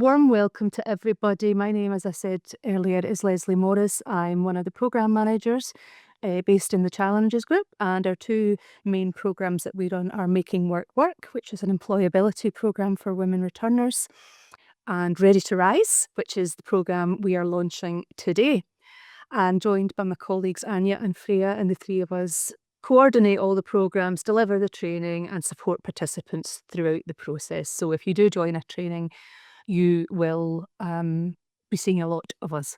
warm welcome to everybody. My name, as I said earlier, is Leslie Morris. I'm one of the programme managers based in the Challenges Group, and our two main programmes that we run are Making Work Work, which is an employability programme for women returners, and Ready to Rise, which is the programme we are launching today. I'm joined by my colleagues Anya and Freya, and the three of us coordinate all the programmes, deliver the training and support participants throughout the process. So if you do join a training, you will be seeing a lot of us.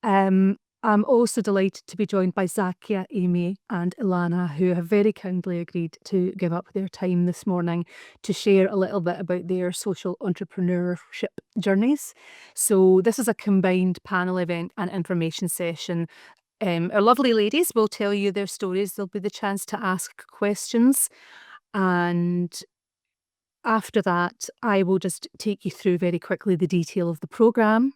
I'm also delighted to be joined by Zakia, Amy and Ilana, who have very kindly agreed to give up their time this morning to share a little bit about their social entrepreneurship journeys. So this is a combined panel event and information session. Our lovely ladies will tell you their stories. There'll be the chance to ask questions, and after that, I will just take you through very quickly the detail of the programme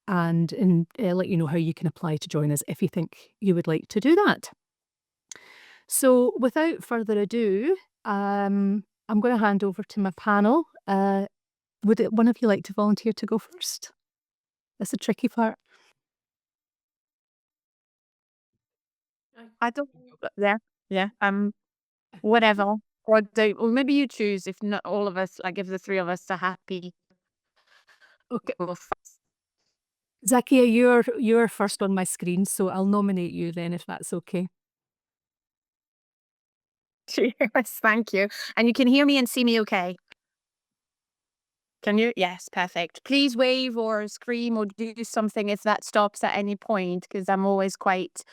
and let you know how you can apply to join us if you think you would like to do that. So without further ado, I'm going to hand over to my panel. Would one of you like to volunteer to go first? That's the tricky part. I don't there. Yeah. Whatever. Or maybe you choose. If not all of us, like if the three of us are happy. Okay. We'll Zakia, you're first on my screen, so I'll nominate you then if that's okay. Yes, thank you. And you can hear me and see me okay? Can you? Yes, perfect. Please wave or scream or do something if that stops at any point, because I'm always quite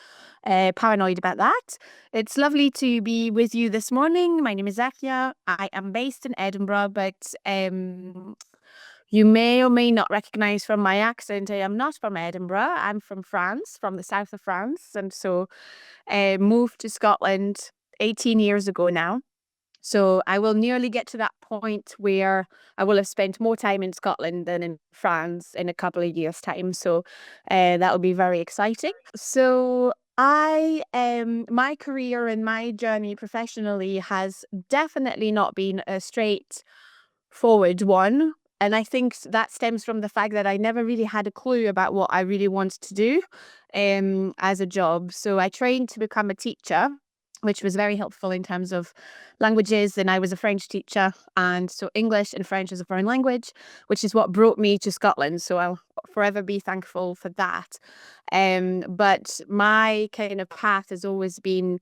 paranoid about that. It's lovely to be with you this morning. My name is Zakia. I am based in Edinburgh, but you may or may not recognize from my accent, I am not from Edinburgh. I'm from France, from the south of France. And so moved to Scotland 18 years ago now. So I will nearly get to that point where I will have spent more time in Scotland than in France in a couple of years' time. So that will be very exciting. So my career and my journey professionally has definitely not been a straightforward one. And I think that stems from the fact that I never really had a clue about what I really wanted to do as a job. So I trained to become a teacher, which was very helpful in terms of languages. And I was a French teacher. And so English and French as a foreign language, which is what brought me to Scotland. So I'll forever be thankful for that. But my kind of path has always been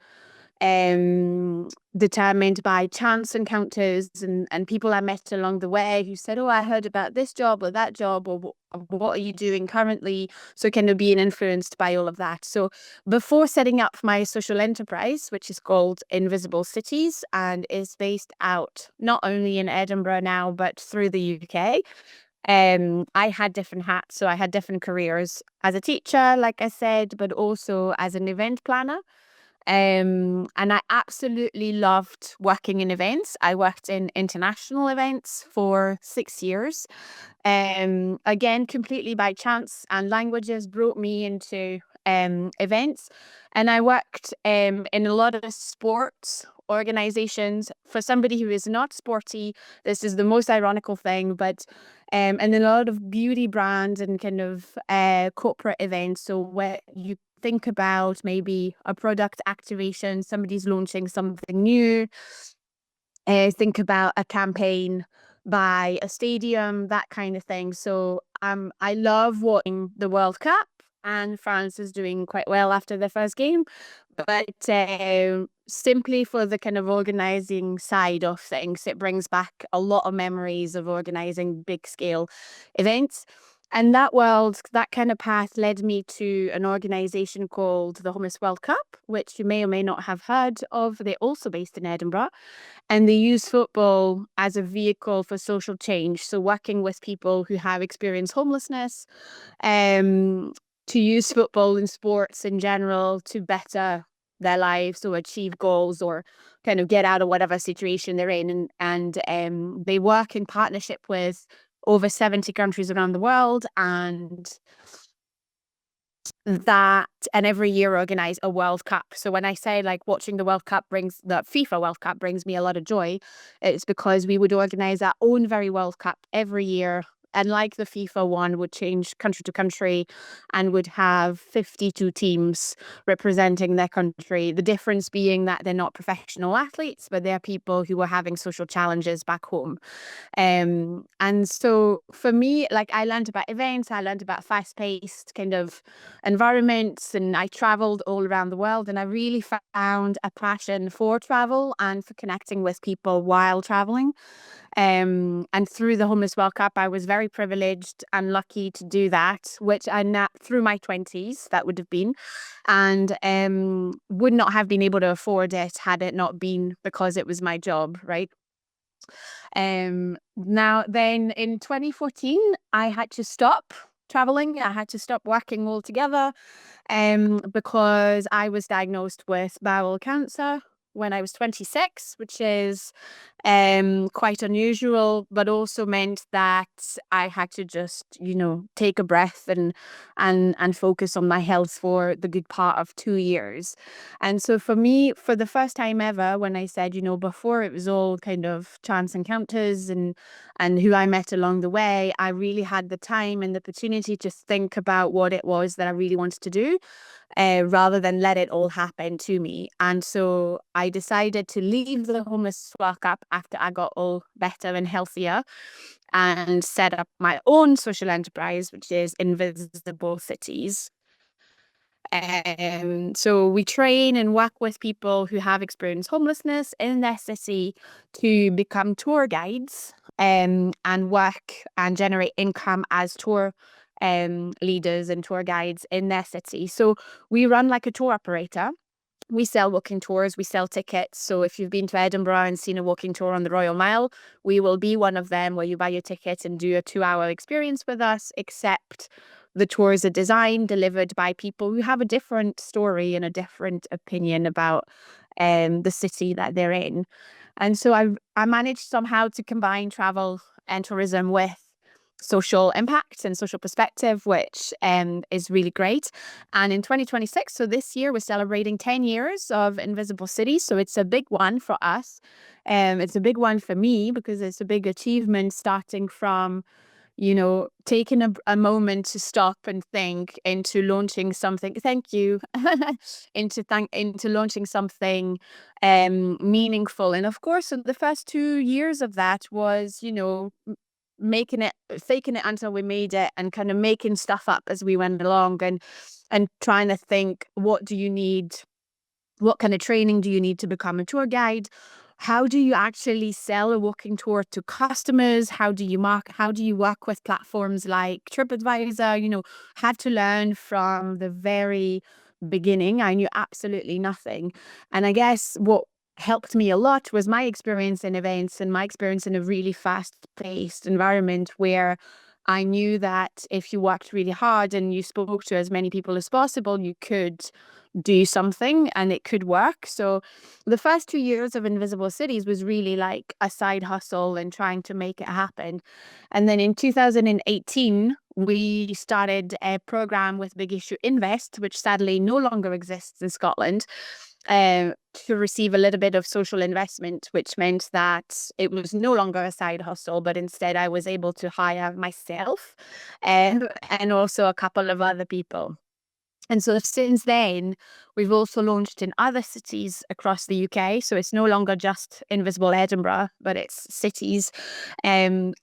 determined by chance encounters and people I met along the way who said, oh, I heard about this job or that job, or what are you doing currently? So kind of being influenced by all of that. So before setting up my social enterprise, which is called Invisible Cities and is based out not only in Edinburgh now, but through the UK, I had different hats. So I had different careers as a teacher, like I said, but also as an event planner. And I absolutely loved working in events. I worked in international events for 6 years. Again, completely by chance, and languages brought me into events. And I worked in a lot of sports organizations. For somebody who is not sporty, this is the most ironical thing, but and a lot of beauty brands and kind of corporate events. So where you think about maybe a product activation, somebody's launching something new, think about a campaign by a stadium, that kind of thing. So I love watching the World Cup, and France is doing quite well after their first game. But simply for the kind of organizing side of things, it brings back a lot of memories of organizing big scale events. And that kind of path led me to an organization called the Hummus World Cup, which you may or may not have heard of. They're also based in Edinburgh, and they use football as a vehicle for social change. So working with people who have experienced homelessness, to use football and sports in general to better their lives or achieve goals or kind of get out of whatever situation they're in. And they work in partnership with over 70 countries around the world, and every year organize a World Cup. So when I say like watching the FIFA World Cup brings me a lot of joy, it's because we would organize our own very World Cup every year and like the FIFA one, would change country to country and would have 52 teams representing their country. The difference being that they're not professional athletes, but they're people who are having social challenges back home. And so for me, like, I learned about events, I learned about fast-paced kind of environments, and I traveled all around the world, and I really found a passion for travel and for connecting with people while traveling. And through the Homeless World Cup, I was very privileged and lucky to do that, which I through my 20s, that would have been, and would not have been able to afford it had it not been because it was my job, right? Now then in 2014, I had to stop traveling. I had to stop working altogether, because I was diagnosed with bowel cancer when I was 26, which is quite unusual, but also meant that I had to just, take a breath and focus on my health for the good part of 2 years. And so for me, for the first time ever, when I said, before it was all kind of chance encounters and who I met along the way, I really had the time and the opportunity to think about what it was that I really wanted to do, rather than let it all happen to me. And so I decided to leave the Homeless World Cup after I got all better and healthier, and set up my own social enterprise, which is Invisible Cities. So we train and work with people who have experienced homelessness in their city to become tour guides, and work and generate income as tour leaders and tour guides in their city. So we run like a tour operator. We sell walking tours, we sell tickets. So if you've been to Edinburgh and seen a walking tour on the Royal Mile, we will be one of them where you buy your ticket and do a 2-hour experience with us, except the tours are designed, delivered by people who have a different story and a different opinion about the city that they're in. And so I managed somehow to combine travel and tourism with social impact and social perspective, which is really great. And in 2026, so this year, we're celebrating 10 years of Invisible Cities. So it's a big one for us. It's a big one for me because it's a big achievement, starting from, taking a moment to stop and think, into launching something. Thank you. into launching something meaningful. And of course, so the first 2 years of that was, faking it until we made it, and kind of making stuff up as we went along, and trying to think, what do you need? What kind of training do you need to become a tour guide? How do you actually sell a walking tour to customers? How do you work with platforms like TripAdvisor? Had to learn from the very beginning. I knew absolutely nothing. And I guess what helped me a lot was my experience in events and my experience in a really fast-paced environment, where I knew that if you worked really hard and you spoke to as many people as possible, you could do something and it could work. So the first 2 years of Invisible Cities was really like a side hustle and trying to make it happen. And then in 2018, we started a program with Big Issue Invest, which sadly no longer exists in Scotland, to receive a little bit of social investment, which meant that it was no longer a side hustle, but instead I was able to hire myself, and also a couple of other people. And so since then, we've also launched in other cities across the UK. So it's no longer just Invisible Edinburgh, but it's cities. And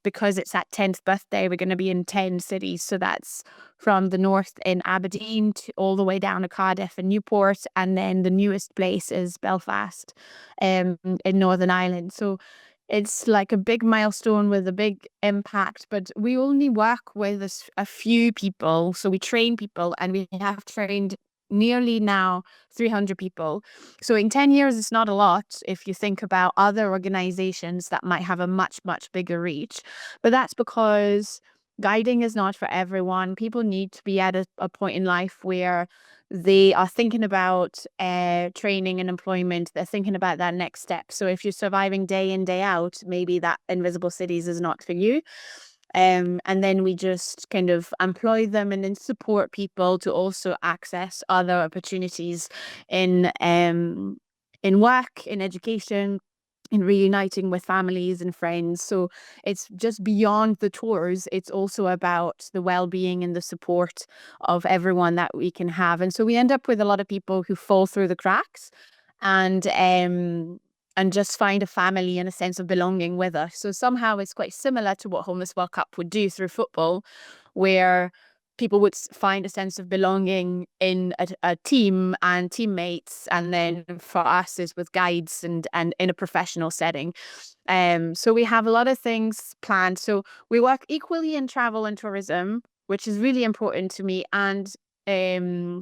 because it's that 10th birthday, we're going to be in 10 cities. So that's from the north in Aberdeen to all the way down to Cardiff and Newport. And then the newest place is Belfast, in Northern Ireland. So it's like a big milestone with a big impact, but we only work with a few people. So we train people, and we have trained nearly now 300 people. So in 10 years, it's not a lot if you think about other organizations that might have a much, much bigger reach. But that's because guiding is not for everyone. People need to be at a point in life where they are thinking about training and employment. They're thinking about that next step. So if you're surviving day in, day out, maybe that Invisible Cities is not for you. And then we just kind of employ them and then support people to also access other opportunities in work, in education, in reuniting with families and friends. So it's just beyond the tours. It's also about the well-being and the support of everyone that we can have. And so we end up with a lot of people who fall through the cracks and just find a family and a sense of belonging with us. So somehow it's quite similar to what Homeless World Cup would do through football, where people would find a sense of belonging in a team and teammates, and then for us is with guides and in a professional setting. So we have a lot of things planned. So we work equally in travel and tourism, which is really important to me, and um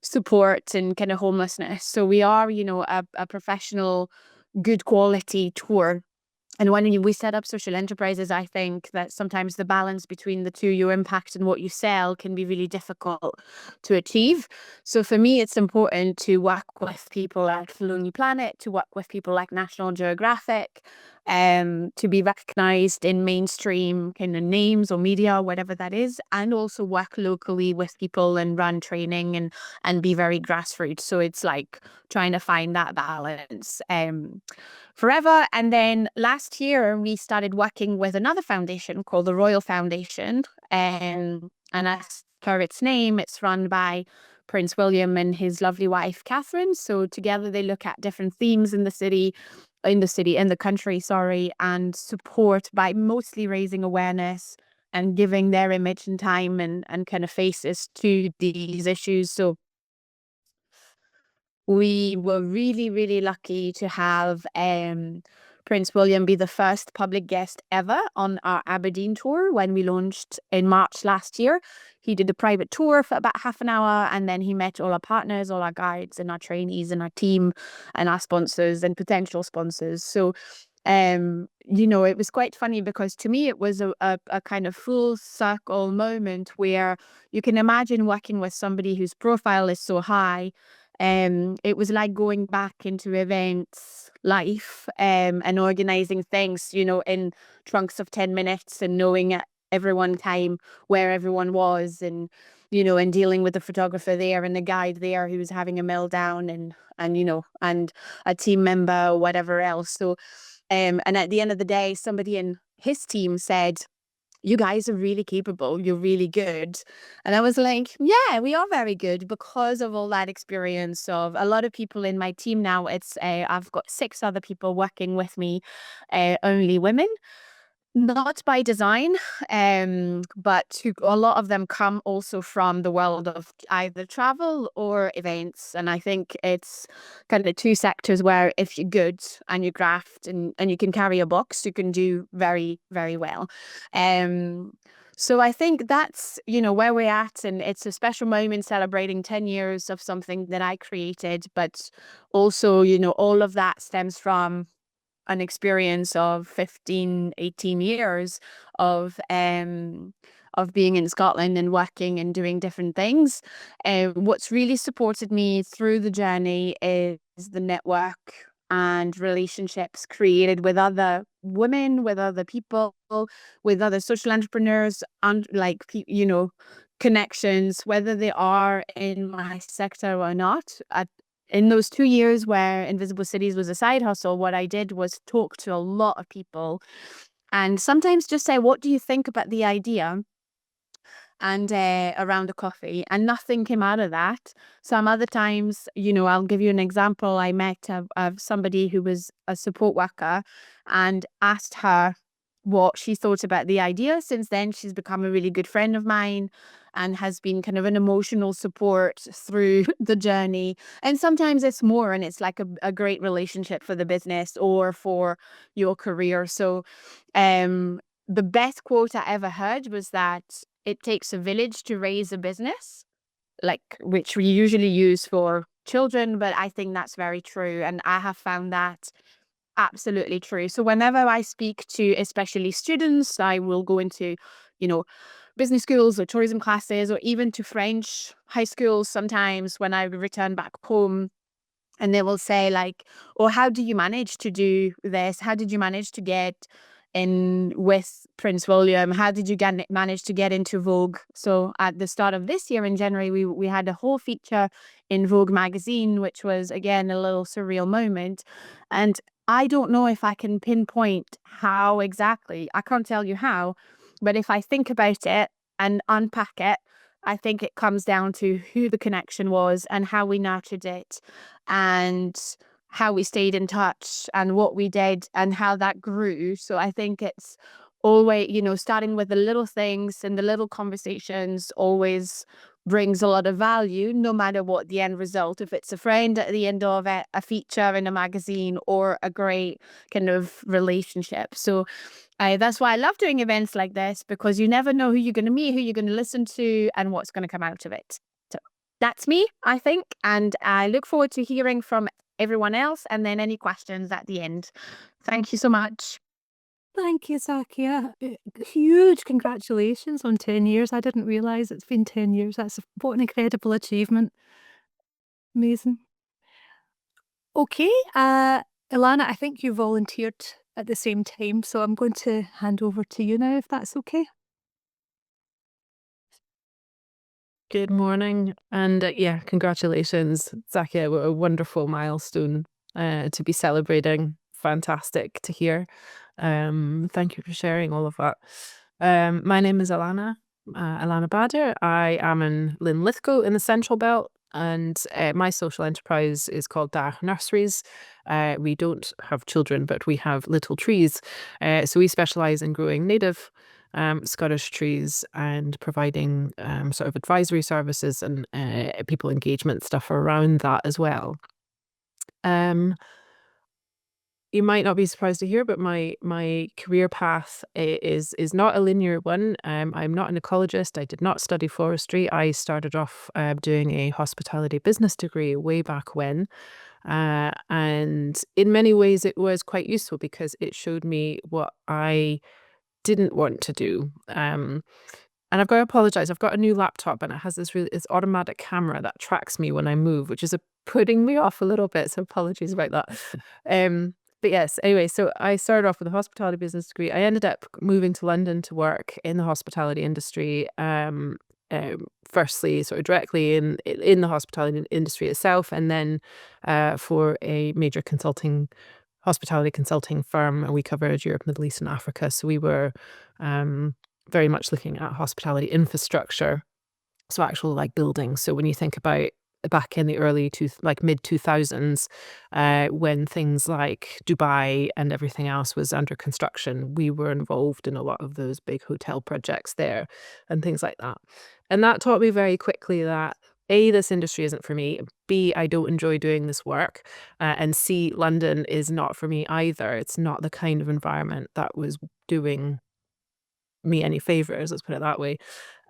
support and kind of homelessness. So we are, a professional, good quality tour. And when we set up social enterprises, I think that sometimes the balance between the two, your impact and what you sell, can be really difficult to achieve. So for me, it's important to work with people like Lonely Planet, to work with people like National Geographic, to be recognized in mainstream kind of names or media, whatever that is, and also work locally with people and run training and be very grassroots. So it's like trying to find that balance. Forever. And then last year, we started working with another foundation called the Royal Foundation. And as per its name, it's run by Prince William and his lovely wife, Catherine. So together they look at different themes in the country, sorry, and support by mostly raising awareness and giving their image and time and kind of faces to these issues. So we were really, really lucky to have Prince William be the first public guest ever on our Aberdeen tour when we launched in March last year. He did a private tour for about half an hour, and then he met all our partners, all our guides and our trainees and our team and our sponsors and potential sponsors. So it was quite funny because to me it was a kind of full circle moment where you can imagine working with somebody whose profile is so high. It was like going back into events life, and organizing things, in chunks of 10 minutes, and knowing at every one time where everyone was, and dealing with the photographer there and the guide there who was having a meltdown, and a team member or whatever else. So, and at the end of the day, somebody in his team said, "You guys are really capable. You're really good." And I was like, "Yeah, we are very good," because of all that experience of a lot of people in my team now. I've got 6 other people working with me, only women. Not by design, but a lot of them come also from the world of either travel or events. And I think it's kind of 2 sectors where if you're good and you graft and you can carry a box, you can do very, very well. So I think that's, where we're at. And it's a special moment celebrating 10 years of something that I created. But also, all of that stems from an experience of 15, 18 years of being in Scotland and working and doing different things. What's really supported me through the journey is the network and relationships created with other women, with other people, with other social entrepreneurs, and connections, whether they are in my sector or not. In those 2 years where Invisible Cities was a side hustle, what I did was talk to a lot of people and sometimes just say, "What do you think about the idea?" And around a coffee, and nothing came out of that. Some other times, I'll give you an example. I met somebody who was a support worker and asked her what she thought about the idea. Since then, she's become a really good friend of mine and has been kind of an emotional support through the journey. And sometimes it's more, and it's like a great relationship for the business or for your career. So, the best quote I ever heard was that it takes a village to raise a business, like, which we usually use for children, but I think that's very true. And I have found that absolutely true. So whenever I speak to especially students, I will go into, you know, business schools or tourism classes, or even to French high schools sometimes when I return back home. And they will say like, "Oh, how do you manage to do this? How did you manage to get in with Prince William? How did you manage to get into Vogue?" So at the start of this year in January, we had a whole feature in Vogue magazine, which was again a little surreal moment. And I don't know if I can pinpoint how exactly. I can't tell you how, but if I think about it and unpack it, I think it comes down to who the connection was and how we nurtured it and how we stayed in touch and what we did and how that grew. So I think it's always, starting with the little things and the little conversations always brings a lot of value, no matter what the end result. If it's a friend at the end of it, a feature in a magazine, or a great kind of relationship. So that's why I love doing events like this, because you never know who you're going to meet, who you're going to listen to, and what's going to come out of it. So that's me, I think. And I look forward to hearing from everyone else and then any questions at the end. Thank you so much. Thank you, Zakia. Huge congratulations on 10 years. I didn't realise it's been 10 years. What an incredible achievement. Amazing. Okay, Ilana, I think you volunteered at the same time, so I'm going to hand over to you now, if that's okay. Good morning. And yeah, congratulations, Zakia. What a wonderful milestone to be celebrating. Fantastic to hear. Thank you for sharing all of that. My name is Alana Bader. I am in Linlithgow in the Central Belt, and my social enterprise is called Dach Nurseries. We don't have children, but we have little trees. So we specialise in growing native Scottish trees and providing sort of advisory services and people engagement stuff around that as well. You might not be surprised to hear, but my career path is not a linear one. I'm not an ecologist. I did not study forestry. I started off doing a hospitality business degree way back when. And in many ways, it was quite useful because it showed me what I didn't want to do. And I've got to apologize. I've got a new laptop and it has this automatic camera that tracks me when I move, which is putting me off a little bit. So apologies about that. But yes, anyway, so I started off with a hospitality business degree. I ended up moving to London to work in the hospitality industry. Firstly, sort of directly in the hospitality industry itself, and then for a major hospitality consulting firm. We covered Europe, Middle East, and Africa. So we were very much looking at hospitality infrastructure, so actual like buildings. So when you think about back in the mid 2000s, when things like Dubai and everything else was under construction, we were involved in a lot of those big hotel projects there and things like that. And that taught me very quickly that A, this industry isn't for me. B, I don't enjoy doing this work. And C, London is not for me either. It's not the kind of environment that was doing me any favors, let's put it that way.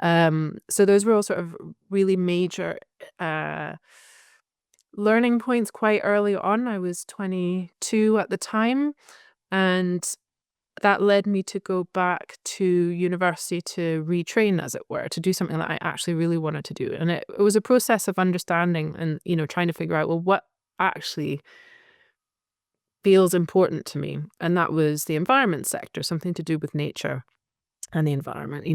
So those were all sort of really major learning points quite early on. I was 22 at the time, and that led me to go back to university to retrain, as it were, to do something that I actually really wanted to do. And it was a process of understanding and, trying to figure out, well, what actually feels important to me. And that was the environment sector, something to do with nature and the environment.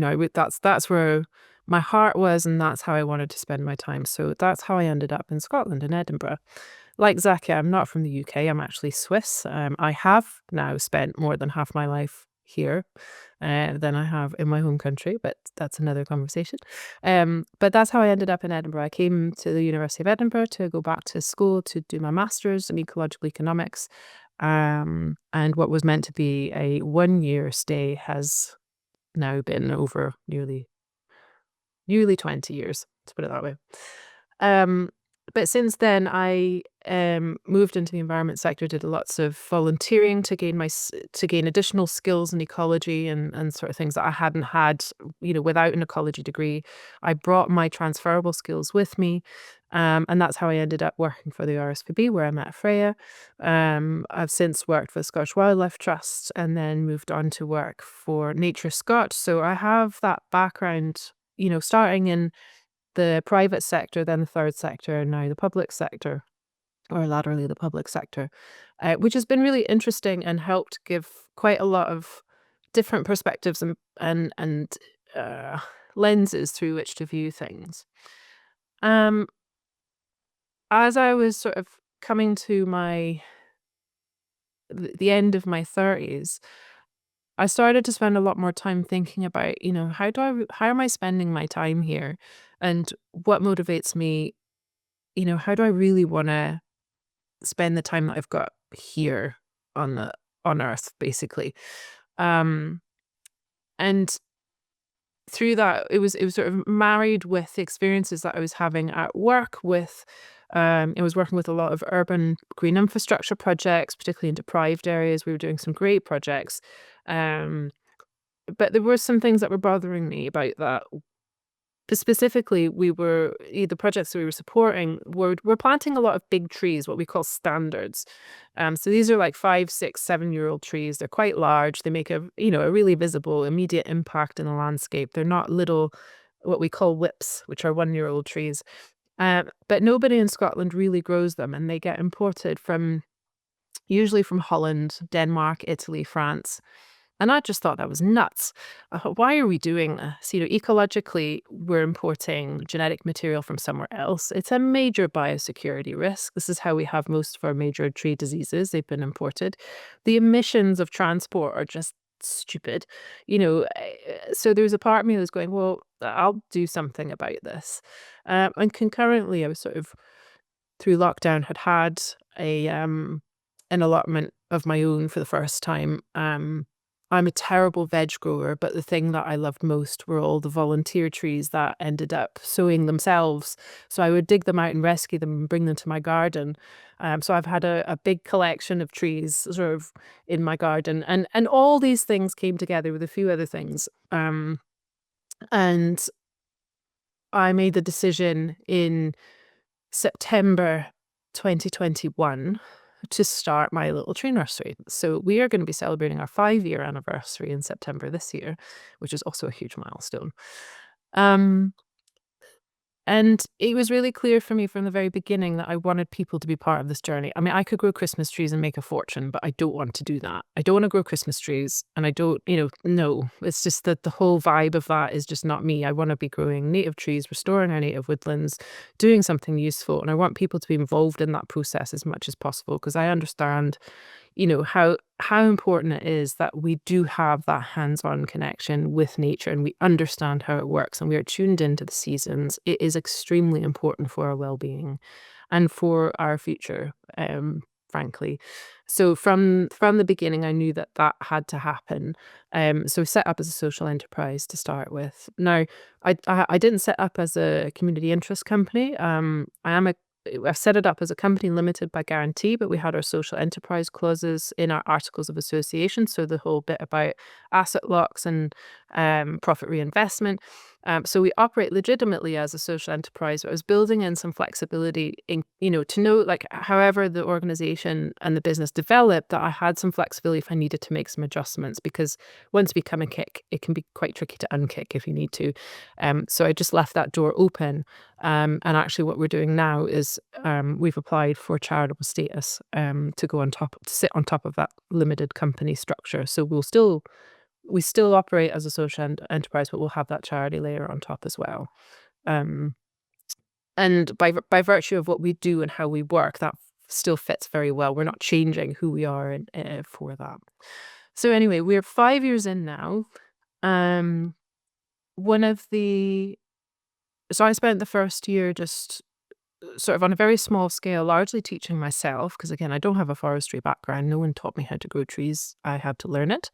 That's where my heart was, and that's how I wanted to spend my time. So that's how I ended up in Scotland, in Edinburgh. Like Zakia, I'm not from the UK. I'm actually Swiss. I have now spent more than half my life here than I have in my home country, but that's another conversation. But that's how I ended up in Edinburgh. I came to the University of Edinburgh to go back to school to do my master's in ecological economics. And what was meant to be a 1-year stay has now been over nearly 20 years, to put it that way. But since then, I moved into the environment sector, did lots of volunteering to gain additional skills in ecology and sort of things that I hadn't had, without an ecology degree. I brought my transferable skills with me, and that's how I ended up working for the RSPB, where I met Freya. I've since worked for the Scottish Wildlife Trust and then moved on to work for Nature Scot. So I have that background, starting in the private sector, then the third sector, and now the public sector, or laterally the public sector, which has been really interesting and helped give quite a lot of different perspectives and lenses through which to view things. As I was sort of coming to my the end of my 30s, I started to spend a lot more time thinking about, how am I spending my time here, and what motivates me? How do I really want to spend the time that I've got here on Earth, basically? Um, and through that, it was sort of married with the experiences that I was having at work with. I was working with a lot of urban green infrastructure projects, particularly in deprived areas. We were doing some great projects. Um, but there were some things that were bothering me about that. Specifically, the projects that we were supporting were planting a lot of big trees, what we call standards. So these are like 5, 6, 7-year-old trees. They're quite large. They make a really visible, immediate impact in the landscape. They're not little, what we call whips, which are 1-year-old trees. But nobody in Scotland really grows them, and they get imported usually from Holland, Denmark, Italy, France. And I just thought that was nuts. I thought, why are we doing this? Ecologically, we're importing genetic material from somewhere else. It's a major biosecurity risk. This is how we have most of our major tree diseases. They've been imported. The emissions of transport are just stupid. So there's a part of me that was going, well, I'll do something about this. And concurrently, I was sort of, through lockdown, had an allotment of my own for the first time. I'm a terrible veg grower, but the thing that I loved most were all the volunteer trees that ended up sowing themselves. So I would dig them out and rescue them and bring them to my garden. So I've had a big collection of trees sort of in my garden. And all these things came together with a few other things. And I made the decision in September 2021 to start my little tree nursery. So we are going to be celebrating our 5-year anniversary in September this year, which is also a huge milestone. And it was really clear for me from the very beginning that I wanted people to be part of this journey. I mean, I could grow Christmas trees and make a fortune, but I don't want to do that. I don't want to grow Christmas trees, and I don't, no. It's just that the whole vibe of that is just not me. I want to be growing native trees, restoring our native woodlands, doing something useful, and I want people to be involved in that process as much as possible, because I understand how important it is that we do have that hands-on connection with nature, and we understand how it works, and we are tuned into the seasons. It is extremely important for our well-being and for our future, frankly. So from the beginning, I knew that had to happen. So we set up as a social enterprise to start with. Now, I didn't set up as a community interest company. I've set it up as a company limited by guarantee, but we had our social enterprise clauses in our articles of association. So the whole bit about asset locks and profit reinvestment. So we operate legitimately as a social enterprise. But I was building in some flexibility to know, like, however the organization and the business developed, that I had some flexibility if I needed to make some adjustments, because once we come and kick, it can be quite tricky to unkick if you need to. So I just left that door open. And actually what we're doing now is we've applied for charitable status to sit on top of that limited company structure. So we still operate as a social enterprise, but we'll have that charity layer on top as well. And by virtue of what we do and how we work, that still fits very well. We're not changing who we are for that. So anyway, we're 5 years in now. So I spent the first year just sort of on a very small scale, largely teaching myself, because again, I don't have a forestry background. No one taught me how to grow trees. I had to learn it.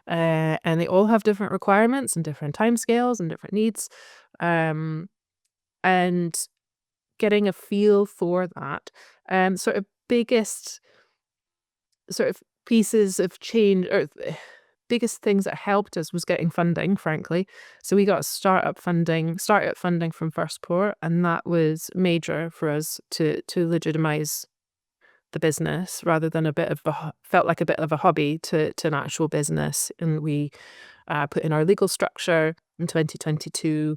And they all have different requirements and different timescales and different needs. And getting a feel for that. Sort of biggest sort of pieces of change, or biggest things that helped us, was getting funding, frankly. So we got startup funding from First Port, and that was major for us to legitimize the business, rather than felt like a bit of a hobby to an actual business. And we put in our legal structure in 2022.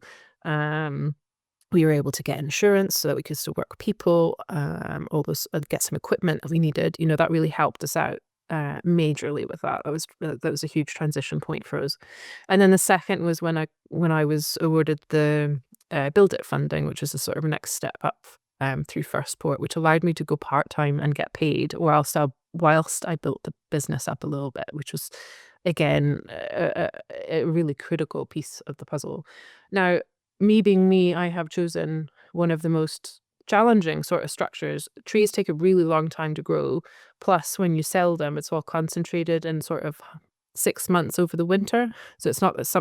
We were able to get insurance so that we could still work with people, get some equipment that we needed. That really helped us out majorly with that. That was a huge transition point for us. And then the second was when I was awarded the Build It funding, which was a sort of next step up through First Port, which allowed me to go part-time and get paid whilst whilst I built the business up a little bit, which was, again, a really critical piece of the puzzle. Now, me being me, I have chosen one of the most challenging sort of structures. Trees take a really long time to grow. Plus, when you sell them, it's all concentrated in sort of 6 months over the winter. So it's not it's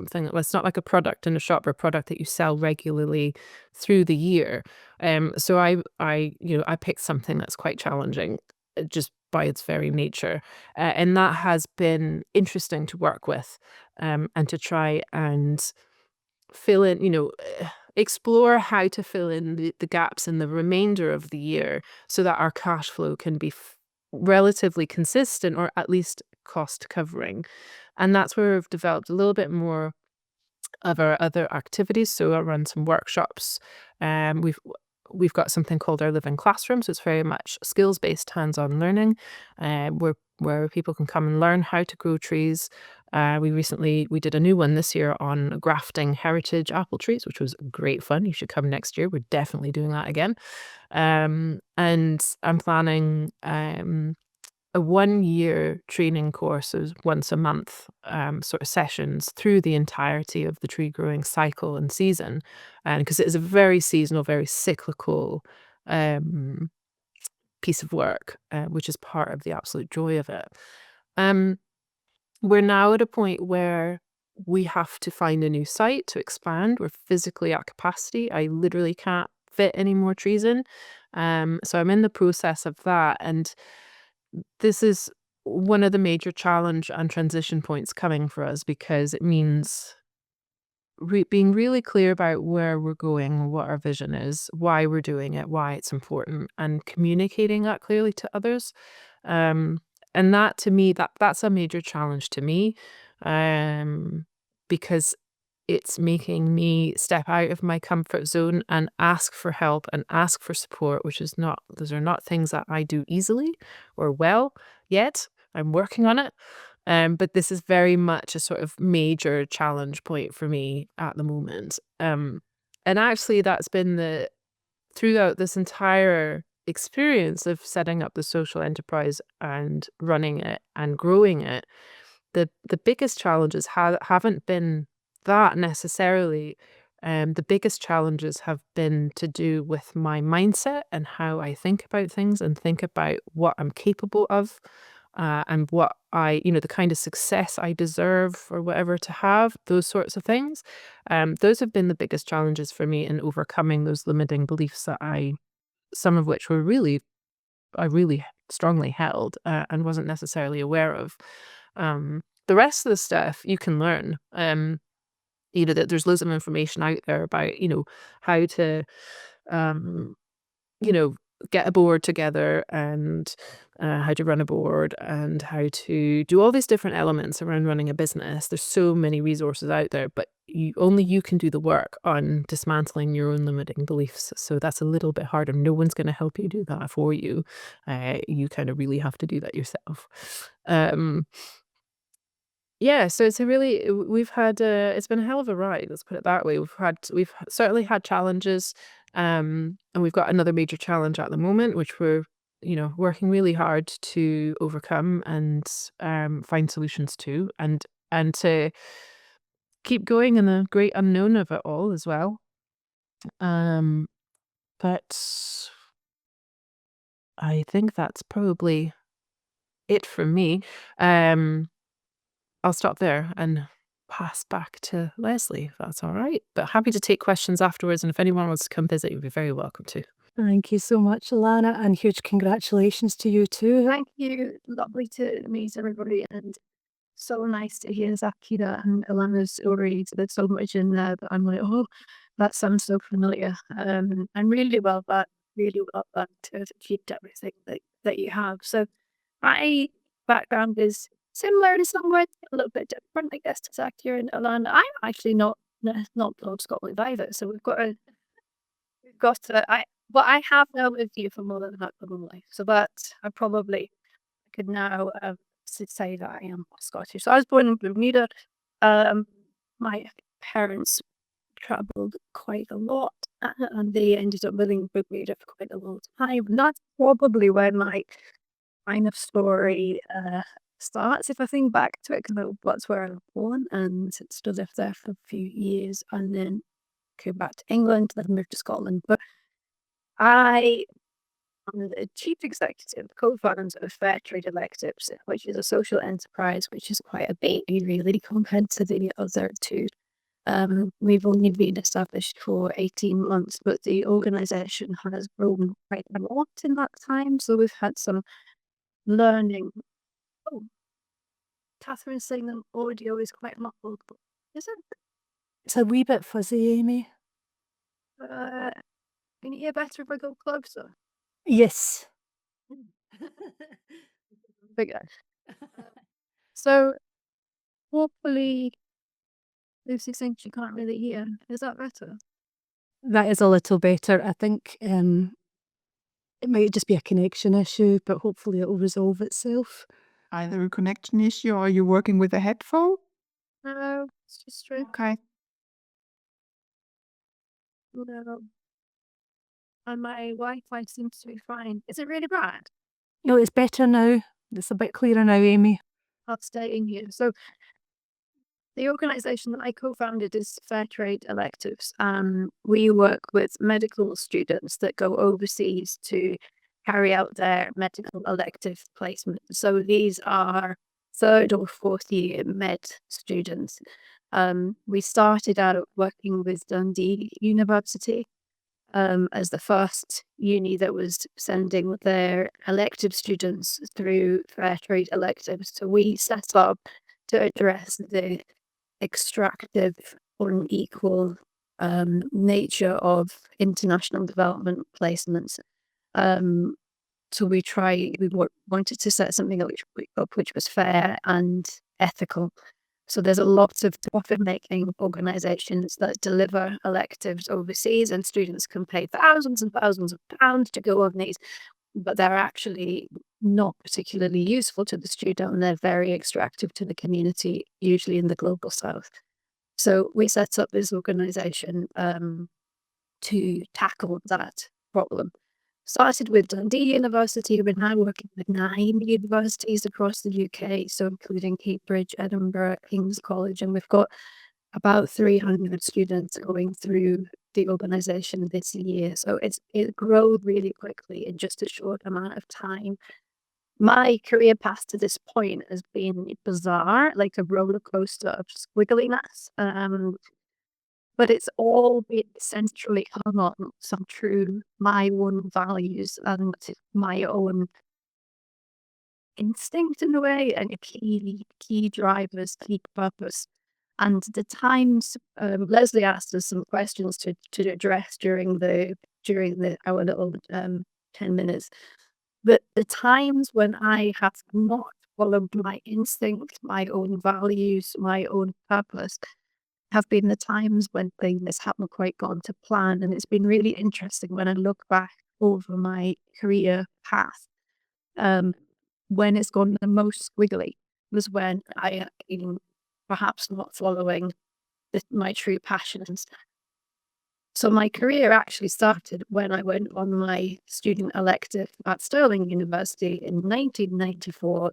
not like a product in a shop or a product that you sell regularly through the year. So I picked something that's quite challenging, just by its very nature, and that has been interesting to work with, and to try and fill in, explore how to fill in the gaps in the remainder of the year so that our cash flow can be relatively consistent, or at least cost covering. And that's where we've developed a little bit more of our other activities. So I run some workshops. We've got something called our living classroom. So it's very much skills-based hands-on learning, where people can come and learn how to grow trees. We did a new one this year on grafting heritage apple trees, which was great fun. You should come next year. We're definitely doing that again. And I'm planning a 1-year training course, is once a month, sort of sessions through the entirety of the tree growing cycle and season. And because it is a very seasonal, very cyclical piece of work, which is part of the absolute joy of it. We're now at a point where we have to find a new site to expand. We're physically at capacity. I literally can't fit any more trees in. So I'm in the process of that. And this is one of the major challenge and transition points coming for us, because it means being really clear about where we're going, what our vision is, why we're doing it, why it's important, and communicating that clearly to others. And that, to me, that's a major challenge to me, because it's making me step out of my comfort zone and ask for help and ask for support, those are not things that I do easily or well yet. I'm working on it. But this is very much a sort of major challenge point for me at the moment. And actually, that's been throughout this entire experience of setting up the social enterprise and running it and growing it, the biggest challenges haven't been that necessarily. The biggest challenges have been to do with my mindset and how I think about things and think about what I'm capable of, and what the kind of success I deserve or whatever to have, those sorts of things. Those have been the biggest challenges for me in overcoming those limiting beliefs some of which I really strongly held, and wasn't necessarily aware of. The rest of the stuff you can learn. That there's loads of information out there about, how to, um, you know, get a board together, and how to run a board, and how to do all these different elements around running a business. There's so many resources out there, but only you can do the work on dismantling your own limiting beliefs. So that's a little bit harder. No one's going to help you do that for you. You kind of really have to do that yourself. Yeah, so it's been a hell of a ride, let's put it that way. We've certainly had challenges, and we've got another major challenge at the moment, which we're, working really hard to overcome and find solutions to, and to keep going in the great unknown of it all as well. But I think that's probably it from me. I'll stop there and pass back to Leslie, if that's all right. But happy to take questions afterwards, and if anyone wants to come visit, you'd be very welcome to. Thank you so much, Alana, and huge congratulations to you too. Thank you. Lovely to meet everybody, and so nice to hear Zakira and Alana's stories. There's so much in there that I'm like, oh, that sounds so familiar. And really well done to have achieved everything that you have. So my background is similar in some ways, a little bit different, I guess, to Zakira and Alana. I'm actually not from Scotland either, so I have now lived here for more than half of my life, so that I could now say that I am Scottish. So I was born in Bermuda. My parents travelled quite a lot, and they ended up living in Bermuda for quite a long time. And that's probably where my kind of story starts, if I think back to it, because that's where I was born and still lived there for a few years, and then came back to England, then moved to Scotland. But I am the chief executive, co-founder of Fair Trade Electives, which is a social enterprise, which is quite a baby, really, compared to the other two. We've only been established for 18 months, but the organisation has grown quite a lot in that time. So we've had some learning. Oh, Catherine's saying the audio is quite muffled. Is it? It's a wee bit fuzzy, Amy. Can you hear better if I go closer? Yes. Bigger. So hopefully Lucy thinks she can't really hear. Is that better? That is a little better. I think it might just be a connection issue, but hopefully it will resolve itself. Either a connection issue or you're working with a headphone? No, it's just true. Okay. No. And my Wi-Fi seems to be fine. Is it really bad? No, it's better now. It's a bit clearer now, Amy. I'll stay in here. So the organisation that I co-founded is Fair Trade Electives. We work with medical students that go overseas to carry out their medical elective placement. So these are third or fourth year med students. We started out working with Dundee University as the first uni that was sending their elective students through Fair Trade Electives. So we set up to address the extractive, unequal nature of international development placements. So we wanted to set something up which was fair and ethical. So there's a lot of profit-making organisations that deliver electives overseas, and students can pay thousands and thousands of pounds to go on these, but they're actually not particularly useful to the student, and they're very extractive to the community, usually in the global south. So we set up this organisation to tackle that problem. Started with Dundee University. We're now working with 9 universities across the UK, so including Cambridge, Edinburgh, King's College, and we've got about 300 students going through the organisation this year. So it grew really quickly in just a short amount of time. My career path to this point has been bizarre, like a roller coaster of squiggliness. But it's all been centrally hung on some true my own values and my own instinct in a way, and key drivers, key purpose. And the times Leslie asked us some questions to address during our little 10 minutes. But the times when I have not followed my instinct, my own values, my own purpose, have been the times when things haven't quite gone to plan. And it's been really interesting when I look back over my career path. When it's gone the most squiggly was when I have been perhaps not following my true passions. So my career actually started when I went on my student elective at Stirling University in 1994,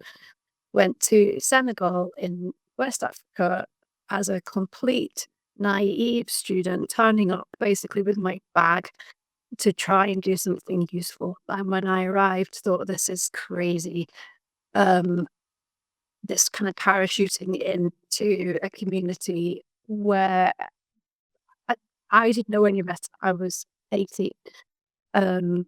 went to Senegal in West Africa as a complete naive student, turning up basically with my bag to try and do something useful. And when I arrived, thought this is crazy. This kind of parachuting into a community where I didn't know any better. I was 18. But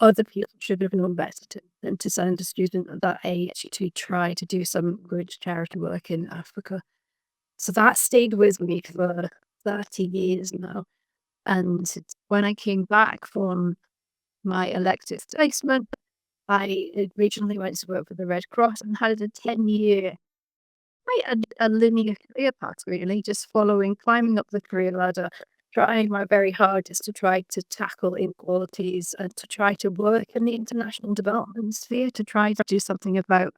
other people should have known better than to send a student at that age to try to do some good charity work in Africa. So that stayed with me for 30 years now. And when I came back from my elective placement, I originally went to work for the Red Cross and had a 10-year, quite a linear career path, really, just climbing up the career ladder, trying my very hardest to try to tackle inequalities and to try to work in the international development sphere, to try to do something about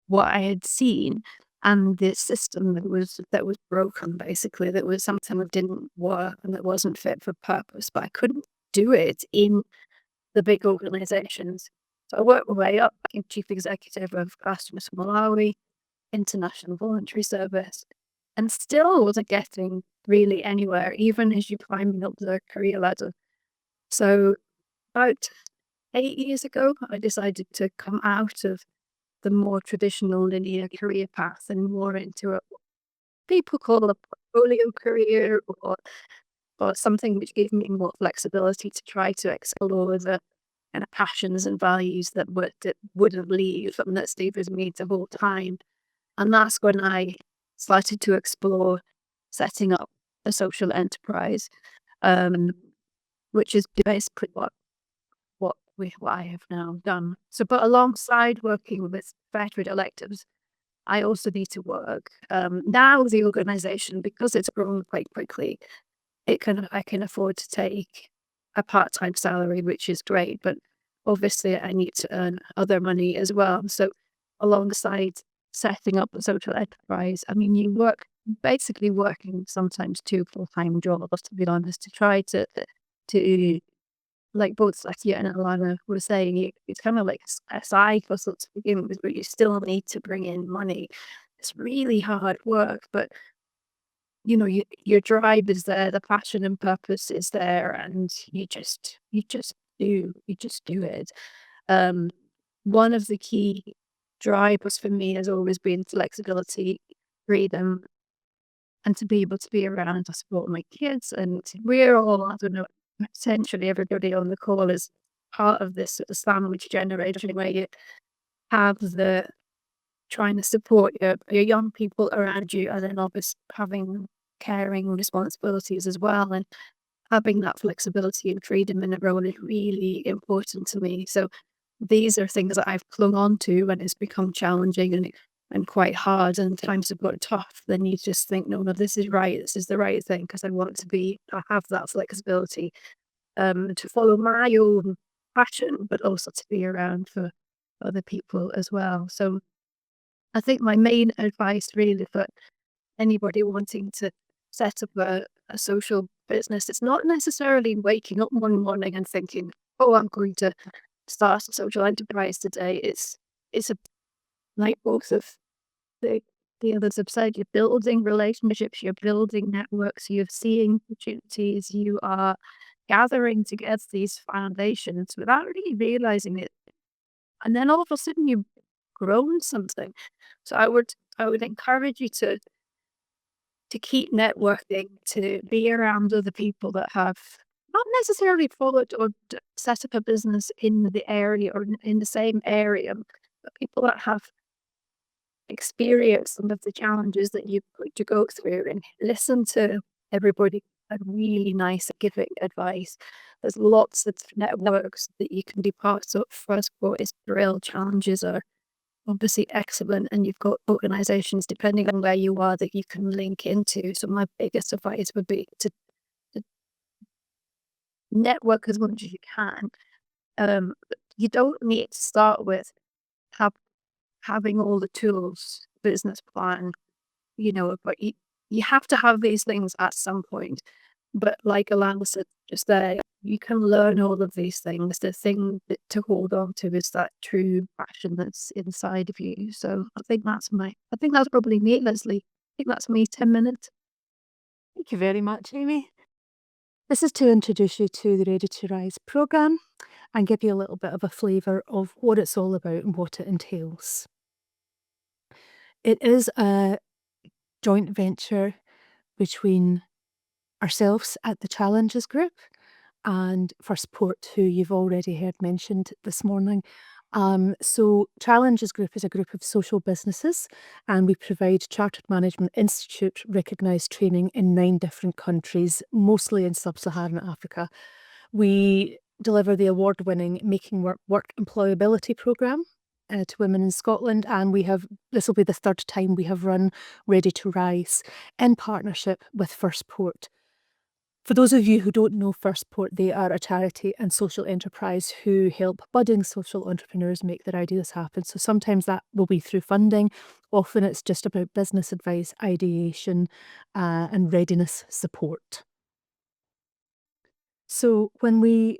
what I had seen and the system that was broken, basically, that was something that didn't work and that wasn't fit for purpose. But I couldn't do it in the big organizations. So I worked my way up, became chief executive of Customers for Malawi, International Voluntary Service, and still wasn't getting really anywhere, even as you climbing up the career ladder. So about 8 years ago, I decided to come out of the more traditional linear career path and more into a people call a portfolio career, or something which gave me more flexibility to try to explore the kind of passions and values that wouldn't leave and that stayed with me the whole time. And that's when I started to explore setting up a social enterprise, um, which is basically what I have now done. So, but alongside working with veteran electives, I also need to work. Now the organisation, because it's grown quite quickly, I can afford to take a part-time salary, which is great, but obviously I need to earn other money as well. So alongside setting up a social enterprise, I mean, you work basically working sometimes 2 full-time jobs, to be honest, to try to like both Sakia and Alana were saying, it's kind of like a side hustle to begin with, but you still need to bring in money. It's really hard work, but you know, your drive is there, the passion and purpose is there, and you just do it. One of the key drivers for me has always been flexibility, freedom, and to be able to be around to support my kids. And we're all, I don't know, essentially everybody on the call is part of this sort of sandwich generation where you have the trying to support your young people around you, and then obviously having caring responsibilities as well, and having that flexibility and freedom in a role is really important to me. So these are things that I've clung on to when it's become challenging and quite hard, and times have got tough. Then you just think, no, this is right. This is the right thing because I have that flexibility to follow my own passion, but also to be around for other people as well. So I think my main advice really for anybody wanting to set up a social business, it's not necessarily waking up one morning and thinking, oh, I'm going to start a social enterprise today. It's a like both of the others have said, you're building relationships, you're building networks, you're seeing opportunities, you are gathering together these foundations without really realizing it. And then all of a sudden you've grown something. So I would encourage you to keep networking, to be around other people that have not necessarily followed or set up a business in the area or in the same area, but people that have experienced some of the challenges that you've got to go through, and listen to everybody and really nice at giving advice. There's lots of networks that you can be part of. First of all, is real challenges are obviously excellent, and you've got organizations depending on where you are that you can link into. So my biggest advice would be to network as much as you can. You don't need to start with having all the tools, business plan, but you have to have these things at some point. But like Alana said just there, you can learn all of these things. The thing to hold on to is that true passion that's inside of you. So I think that's probably me, Leslie. I think that's me, 10 minutes. Thank you very much, Amy. This is to introduce you to the Ready to Rise programme and give you a little bit of a flavour of what it's all about and what it entails. It is a joint venture between ourselves at the Challenges Group and First Port, who you've already heard mentioned this morning. So Challenges Group is a group of social businesses, and we provide Chartered Management Institute recognised training in 9 different countries, mostly in sub-Saharan Africa. We deliver the award-winning Making Work Employability programme to women in Scotland, and this will be the 3rd time we have run Ready to Rise in partnership with First Port. For those of you who don't know First Port, they are a charity and social enterprise who help budding social entrepreneurs make their ideas happen. So sometimes that will be through funding, often it's just about business advice, ideation, and readiness support. So when we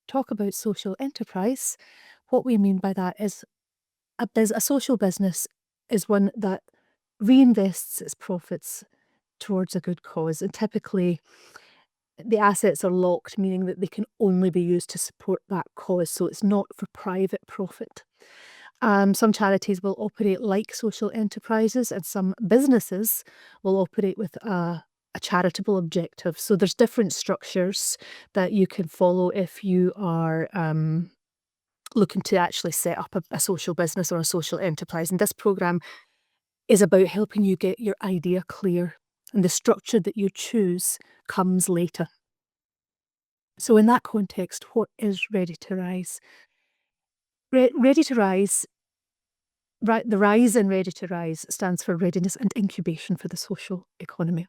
talk about social enterprise, what we mean by that is a social business is one that reinvests its profits towards a good cause, and typically the assets are locked, meaning that they can only be used to support that cause, so it's not for private profit. Some charities will operate like social enterprises, and some businesses will operate with a charitable objective. So there's different structures that you can follow if you are looking to actually set up a social business or a social enterprise. And this program is about helping you get your idea clear, and the structure that you choose comes later. So in that context, what is Ready to Rise? Ready to Rise, the rise in Ready to Rise stands for Readiness and Incubation for the Social Economy.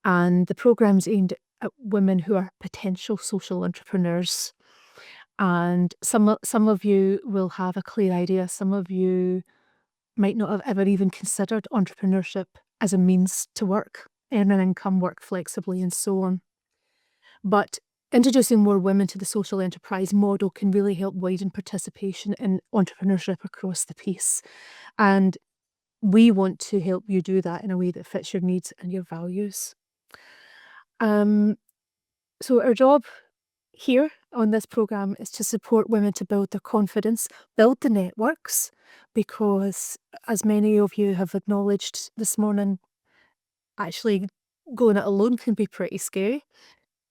And the program's aimed at women who are potential social entrepreneurs. And some of you will have a clear idea. Some of you might not have ever even considered entrepreneurship as a means to work, earn an income, work flexibly, and so on. But introducing more women to the social enterprise model can really help widen participation in entrepreneurship across the piece. And we want to help you do that in a way that fits your needs and your values. So our job here on this program is to support women to build their confidence, build the networks, because as many of you have acknowledged this morning, actually going it alone can be pretty scary.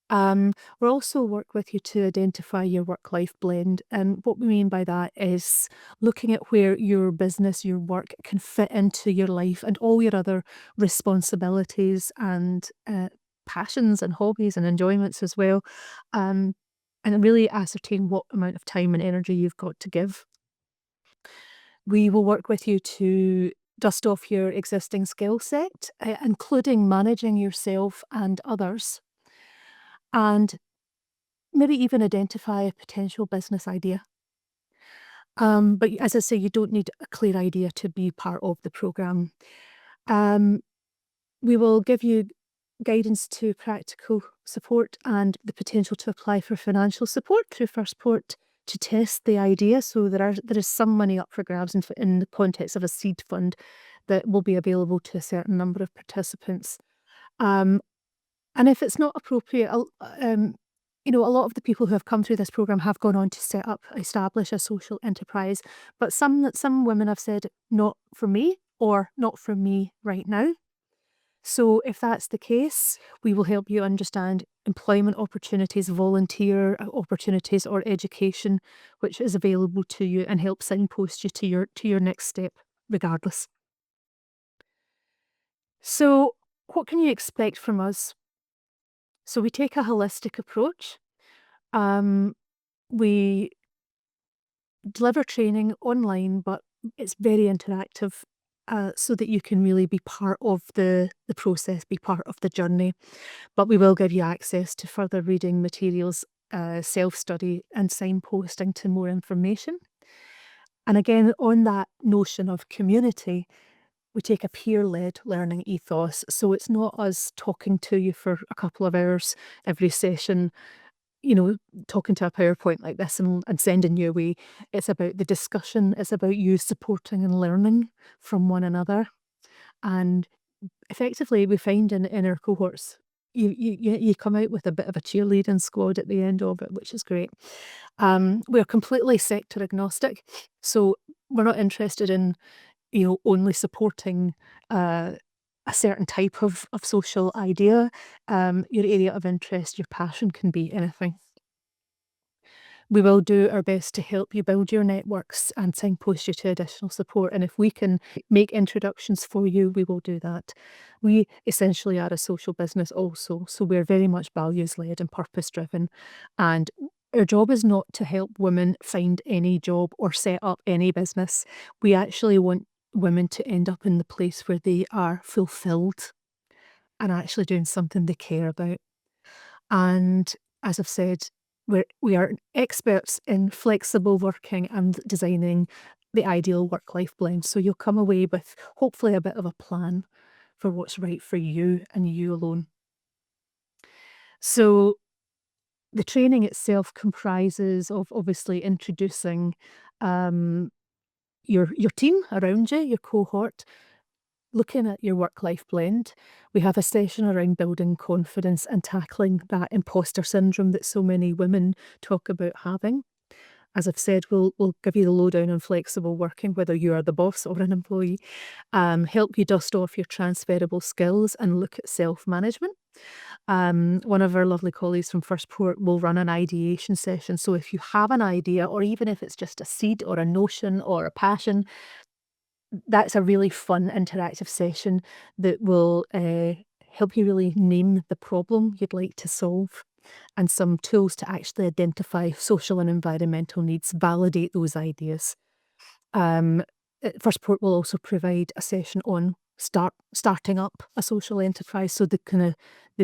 We'll also work with you to identify your work-life blend. And what we mean by that is looking at where your business, your work can fit into your life and all your other responsibilities and passions and hobbies and enjoyments as well. And really ascertain what amount of time and energy you've got to give. We will work with you to dust off your existing skill set, including managing yourself and others, and maybe even identify a potential business idea. But as I say, you don't need a clear idea to be part of the program. We will give you guidance to practical support and the potential to apply for financial support through Firstport to test the idea. So there is some money up for grabs in the context of a seed fund that will be available to a certain number of participants. And if it's not appropriate, a lot of the people who have come through this program have gone on to establish a social enterprise, but some women have said, not for me, or not for me right now. So if that's the case, we will help you understand employment opportunities, volunteer opportunities, or education, which is available to you, and help signpost you to your next step, regardless. So what can you expect from us? So we take a holistic approach. We deliver training online, but it's very interactive, so that you can really be part of the process, be part of the journey. But we will give you access to further reading materials, self-study, and signposting to more information. And again, on that notion of community, we take a peer-led learning ethos. So it's not us talking to you for a couple of hours every session, talking to a PowerPoint like this and sending you away. It's about the discussion. It's about you supporting and learning from one another. And effectively, we find in our cohorts, you come out with a bit of a cheerleading squad at the end of it, which is great. We're completely sector agnostic, so we're not interested in only supporting a certain type of social idea. Your area of interest, your passion can be anything. We will do our best to help you build your networks and signpost you to additional support. And if we can make introductions for you, we will do that. We essentially are a social business also, so we're very much values-led and purpose-driven. And our job is not to help women find any job or set up any business. We actually want women to end up in the place where they are fulfilled and actually doing something they care about. And as I've said, we are experts in flexible working and designing the ideal work-life blend. So you'll come away with hopefully a bit of a plan for what's right for you and you alone. So The training itself comprises of obviously introducing your team around you, your cohort, looking at your work-life blend. We have a session around building confidence and tackling that imposter syndrome that so many women talk about having. As I've said, we'll give you the lowdown on flexible working, whether you are the boss or an employee, help you dust off your transferable skills and look at self-management. One of our lovely colleagues from First Port will run an ideation session. So if you have an idea, or even if it's just a seed or a notion or a passion, that's a really fun interactive session that will help you really name the problem you'd like to solve, and some tools to actually identify social and environmental needs, validate those ideas. First Port will also provide a session on starting up a social enterprise, so the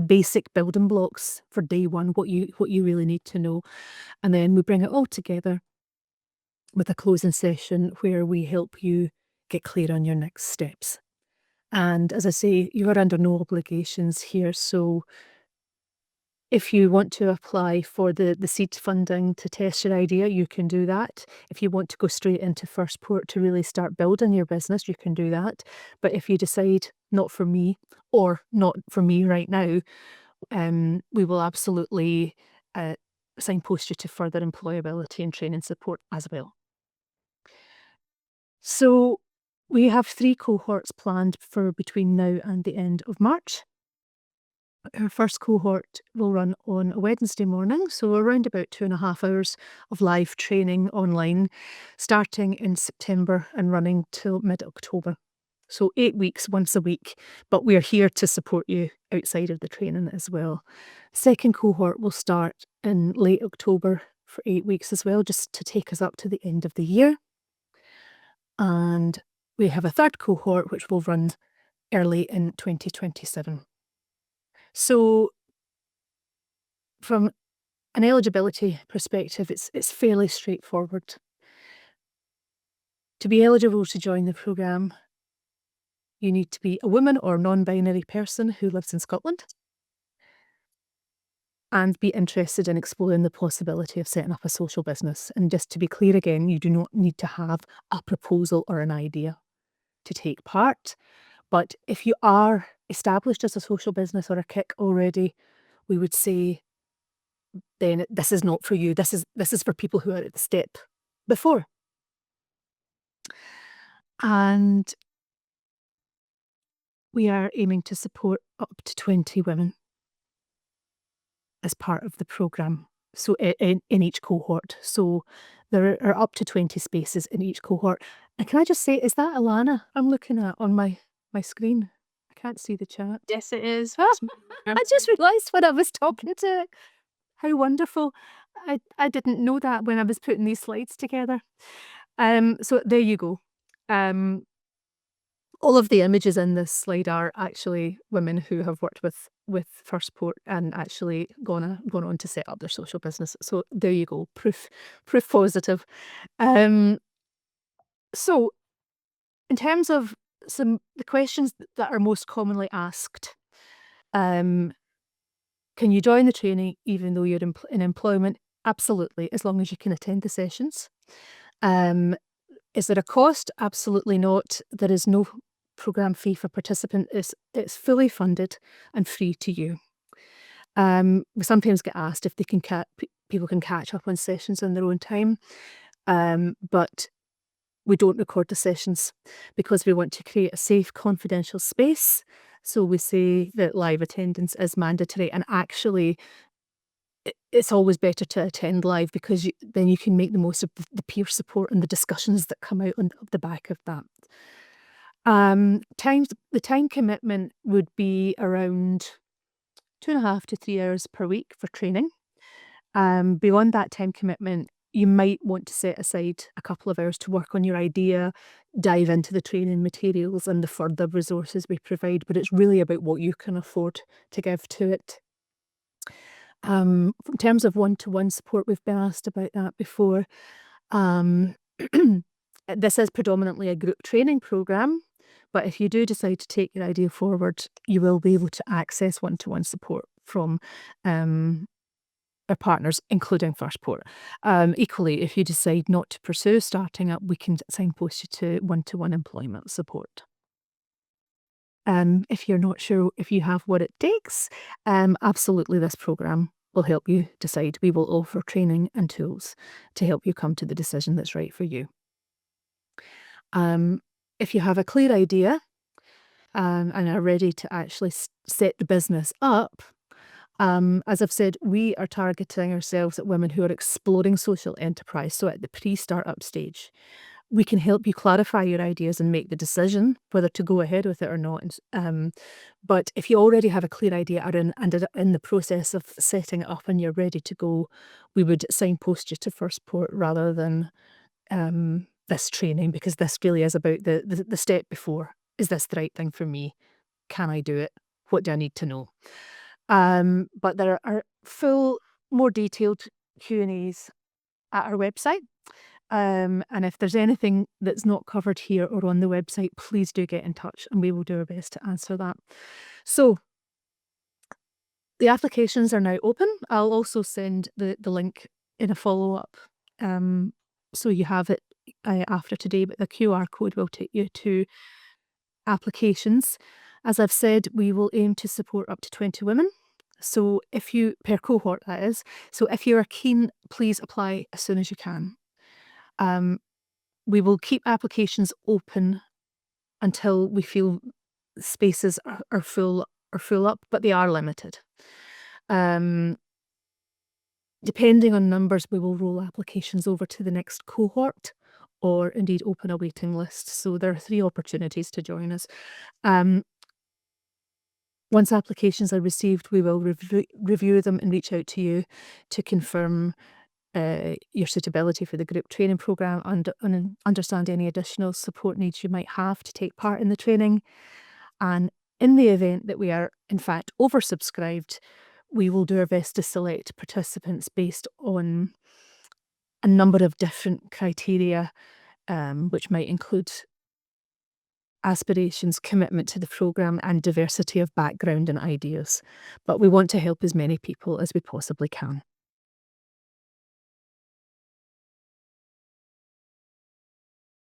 basic building blocks for day one, what you really need to know, and then we bring it all together with a closing session where we help you get clear on your next steps. And as I say, you are under no obligations here, so if you want to apply for the seed funding to test your idea, you can do that. If you want to go straight into First Port to really start building your business, you can do that. But if you decide not for me, or not for me right now, we will absolutely signpost you to further employability and training support as well. So we have 3 cohorts planned for between now and the end of March. Our first cohort will run on a Wednesday morning, so around about 2.5 hours of live training online, starting in September and running till mid-October. So 8 weeks, once a week, but we're here to support you outside of the training as well. Second cohort will start in late October for 8 weeks as well, just to take us up to the end of the year. And we have a third cohort which will run early in 2027. So from an eligibility perspective, it's fairly straightforward. To be eligible to join the programme, you need to be a woman or non-binary person who lives in Scotland and be interested in exploring the possibility of setting up a social business. And just to be clear again, you do not need to have a proposal or an idea to take part. But if you are established as a social business or a kick already, we would say then this is not for you. This is for people who are at the step before. And we are aiming to support up to 20 women as part of the programme, so in each cohort. So there are up to 20 spaces in each cohort. And can I just say, is that Alana I'm looking at on my screen? I can't see the chat. Yes, it is. I just realised when I was talking to it. How wonderful. I didn't know that when I was putting these slides together. So there you go. All of the images in this slide are actually women who have worked with First Port and actually gone on to set up their social business. So there you go. Proof positive. So in terms of the questions that are most commonly asked, can you join the training even though you're in employment? Absolutely, as long as you can attend the sessions. Is there a cost? Absolutely not. There is no programme fee for participant. It's fully funded and free to you. We sometimes get asked if they can people can catch up on sessions in their own time, but we don't record the sessions because we want to create a safe, confidential space. So we say that live attendance is mandatory, and actually it's always better to attend live because then you can make the most of the peer support and the discussions that come out on the back of that. The time commitment would be around 2.5 to 3 hours per week for training. Beyond that time commitment, you might want to set aside a couple of hours to work on your idea, dive into the training materials and the further resources we provide, but it's really about what you can afford to give to it. In terms of one-to-one support, we've been asked about that before. This is predominantly a group training programme, but if you do decide to take your idea forward, you will be able to access one-to-one support from our our partners, including First Port. Equally, if you decide not to pursue starting up, we can signpost you to one-to-one employment support. If you're not sure if you have what it takes, absolutely this programme will help you decide. We will offer training and tools to help you come to the decision that's right for you. If you have a clear idea and are ready to actually set the business up, as I've said, we are targeting ourselves at women who are exploring social enterprise, so at the pre-startup stage. We can help you clarify your ideas and make the decision whether to go ahead with it or not. But if you already have a clear idea and are in the process of setting it up and you're ready to go, we would signpost you to First Port rather than this training, because this really is about the step before. Is this the right thing for me? Can I do it? What do I need to know? But there are full, more detailed Q&As at our website. And if there's anything that's not covered here or on the website, please do get in touch and we will do our best to answer that. So the applications are now open. I'll also send the link in a follow-up. So you have it after today, but the QR code will take you to applications. As I've said, we will aim to support up to 20 women. So if you, per cohort that is, so if you are keen, please apply as soon as you can. We will keep applications open until we feel spaces are full up, but they are limited. Depending on numbers, we will roll applications over to the next cohort or indeed open a waiting list. So there are 3 opportunities to join us. Once applications are received, we will review them and reach out to you to confirm your suitability for the group training programme and understand any additional support needs you might have to take part in the training. And in the event that we are in fact oversubscribed, we will do our best to select participants based on a number of different criteria, which might include aspirations, commitment to the programme and diversity of background and ideas. But we want to help as many people as we possibly can.